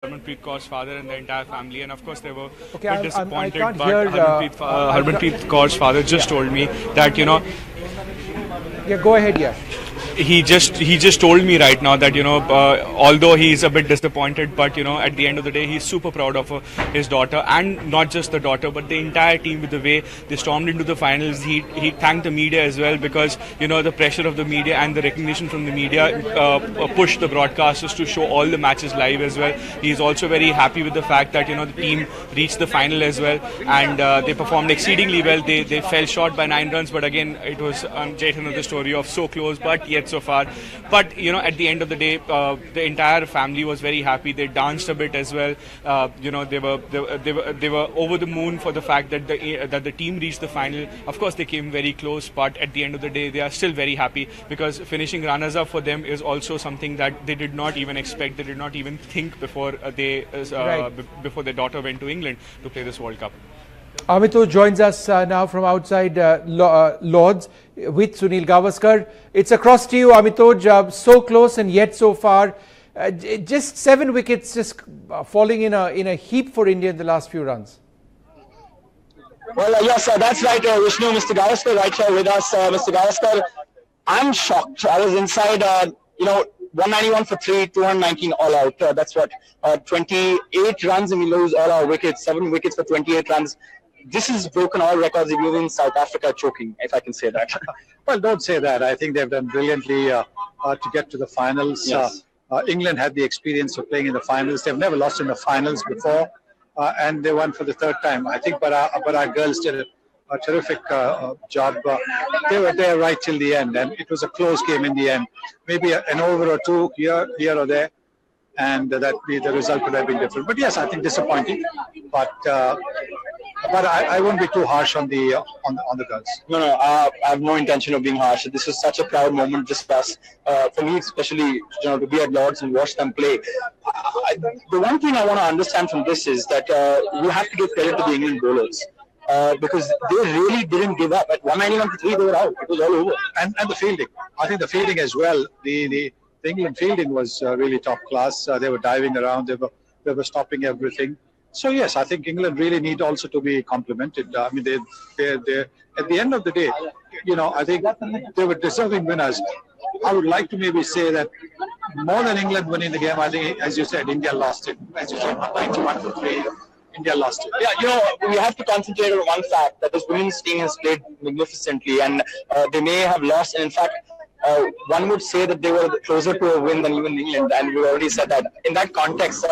Harmanpreet Kaur's father and the entire family, and of course they were Okay, a bit I disappointed. can't But hear. Harmanpreet Kaur's father just told me that Yeah, go ahead. Yeah. he just told me right now that although he's a bit disappointed, but at the end of the day he's super proud of his daughter, and not just the daughter but the entire team with the way they stormed into the finals. He thanked the media as well, because the pressure of the media and the recognition from the media pushed the broadcasters to show all the matches live as well. He's also very happy with the fact that the team reached the final as well, and they performed exceedingly well. They fell short by 9 runs, but again it was yet another story of so close but yet so far. But at the end of the day, the entire family was very happy. They danced a bit as well. They were over the moon for the fact that the team reached the final. Of course, they came very close, but at the end of the day, they are still very happy, because finishing runners-up for them is also something that they did not even expect. They did not even think before before their daughter went to England to play this World Cup. Amitoj joins us now from outside Lords with Sunil Gavaskar. It's across to you, Amitoj. So close and yet so far. Just 7 wickets just falling in a heap for India in the last few runs. Well, yes, that's right, Vishnu. Mr. Gavaskar right here with us. Mr. Gavaskar, I'm shocked. I was inside, 191 for 3, 219 all out. That's what, 28 runs and we lose all our wickets. 7 wickets for 28 runs. This has broken all records, including South Africa choking, if I can say that. Well, don't say that. I think they've done brilliantly to get to the finals. Yes. England had the experience of playing in the finals. They've never lost in the finals before, and they won for the 3rd time. I think, but our girls did a terrific job. They were there right till the end, and it was a close game in the end. Maybe an over or two here or there, and the result could have been different. But yes, I think disappointing. But I won't be too harsh on the girls. No, I have no intention of being harsh. This was such a proud moment just for us. For me, especially, to be at Lords and watch them play. The one thing I want to understand from this is that you have to give credit to the England bowlers. Because they really didn't give up. At 191 for 3, they were out. It was all over. And the fielding. I think the fielding as well. The England fielding was really top class. They were diving around. They were stopping everything. So yes, I think England really need also to be complimented. I mean, they at the end of the day, I think they were deserving winners. I would like to maybe say that more than England winning the game, I think, as you said, India lost it. As you said, 91 for 3. India lost it. Yeah, we have to concentrate on one fact, that this women's team has played magnificently, and they may have lost. And in fact, one would say that they were closer to a win than even England, and we already said that. In that context,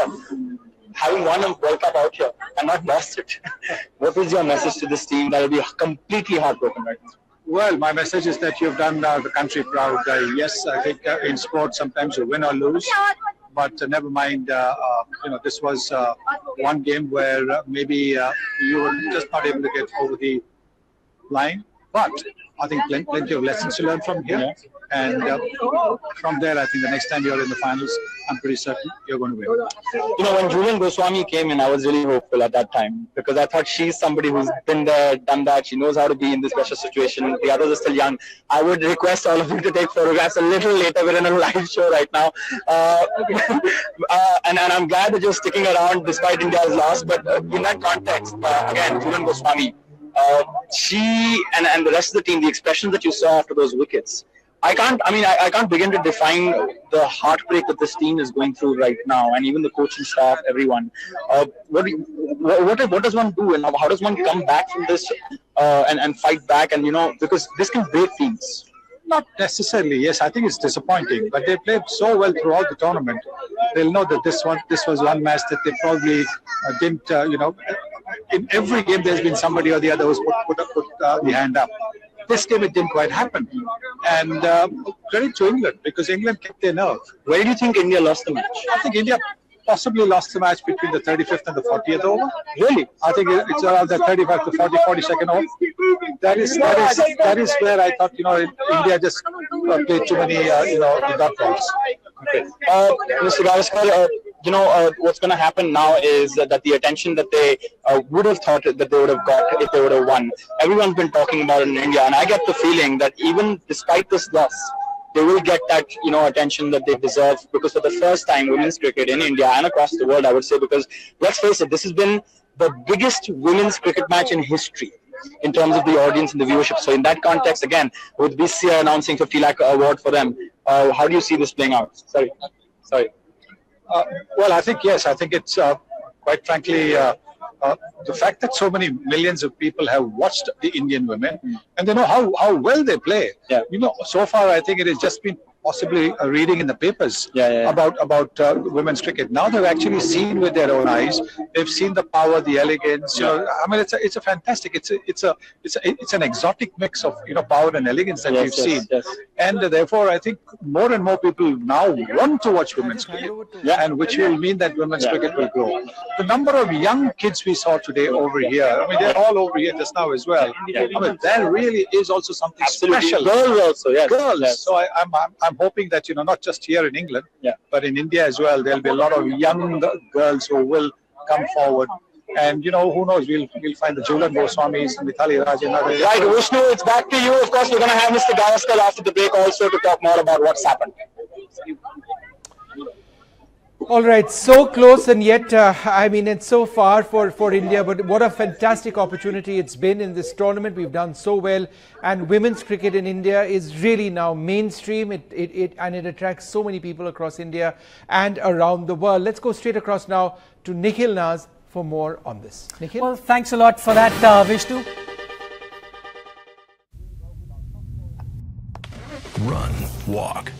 having won a World Cup out here and not lost it, what is your message to this team that will be completely heartbroken right now? Well, my message is that you've done the country proud. Yes, I think in sport sometimes you win or lose. But never mind, this was one game where maybe you were just not able to get over the line. But I think plenty of lessons to learn from here. And from there, I think the next time you're in the finals, I'm pretty certain you're going to win. When Jhulan Goswami came in, I was really hopeful at that time, because I thought she's somebody who's been there, done that. She knows how to be in this special situation. The others are still young. I would request all of you to take photographs a little later. We're in a live show right now. And I'm glad that you're sticking around despite India's loss. But in that context, again, Jhulan Goswami, she and the rest of the team, the expression that you saw after those wickets, I can't begin to define the heartbreak that this team is going through right now, and even the coaching staff, everyone. What does one do, and how does one come back from this and fight back? And because this can break teams. Not necessarily. Yes, I think it's disappointing, but they played so well throughout the tournament. They'll know that this was one match that they probably didn't. In every game, there's been somebody or the other who's put the hand up. This game, it didn't quite happen. And credit to England, because England kept their nerve. Where do you think India lost the match? I think India possibly lost the match between the 35th and the 40th over. Really? I think it's around the 35 to 42nd over. That is where I thought, India just played too many, dot balls. Okay. Mr. Gavaskar, what's going to happen now is that the attention that they would have thought that they would have got if they would have won, everyone's been talking about it in India, and I get the feeling that even despite this loss, they will get that, attention that they deserve, because for the first time, women's cricket in India and across the world, I would say, because let's face it, this has been the biggest women's cricket match in history in terms of the audience and the viewership. So in that context, again, with BCCI announcing 50 lakh award for them, how do you see this playing out? Sorry. Well, I think, yes, I think it's quite frankly, the fact that so many millions of people have watched the Indian women and they know how well they play. Yeah. So far, I think it has just been possibly reading in the papers about women's cricket. Now they've actually seen with their own eyes. They've seen the power, the elegance. I mean, it's a fantastic. It's an exotic mix of power and elegance that we've seen. Yes. And therefore, I think more and more people now want to watch women's cricket, and which will mean that women's cricket will grow. The number of young kids we saw today over here, I mean, they're all over here just now as well. I mean, there really is also something special. Girls also, yes. Girls. Yes. So I'm hoping that not just here in England, but in India as well, there'll be a lot of young girls who will come forward. And who knows, we'll find the Jhulan Goswamis, Mithali Raj and others. Right, Vishnu, it's back to you. Of course, we're going to have Mr. Gavaskar after the break also to talk more about what's happened. All right, so close and yet, I mean, it's so far for India, but what a fantastic opportunity it's been in this tournament. We've done so well, and women's cricket in India is really now mainstream. It attracts so many people across India and around the world. Let's go straight across now to Nikhil Naz for more on this. Nikhil? Well, thanks a lot for that, Vishnu. Run, walk,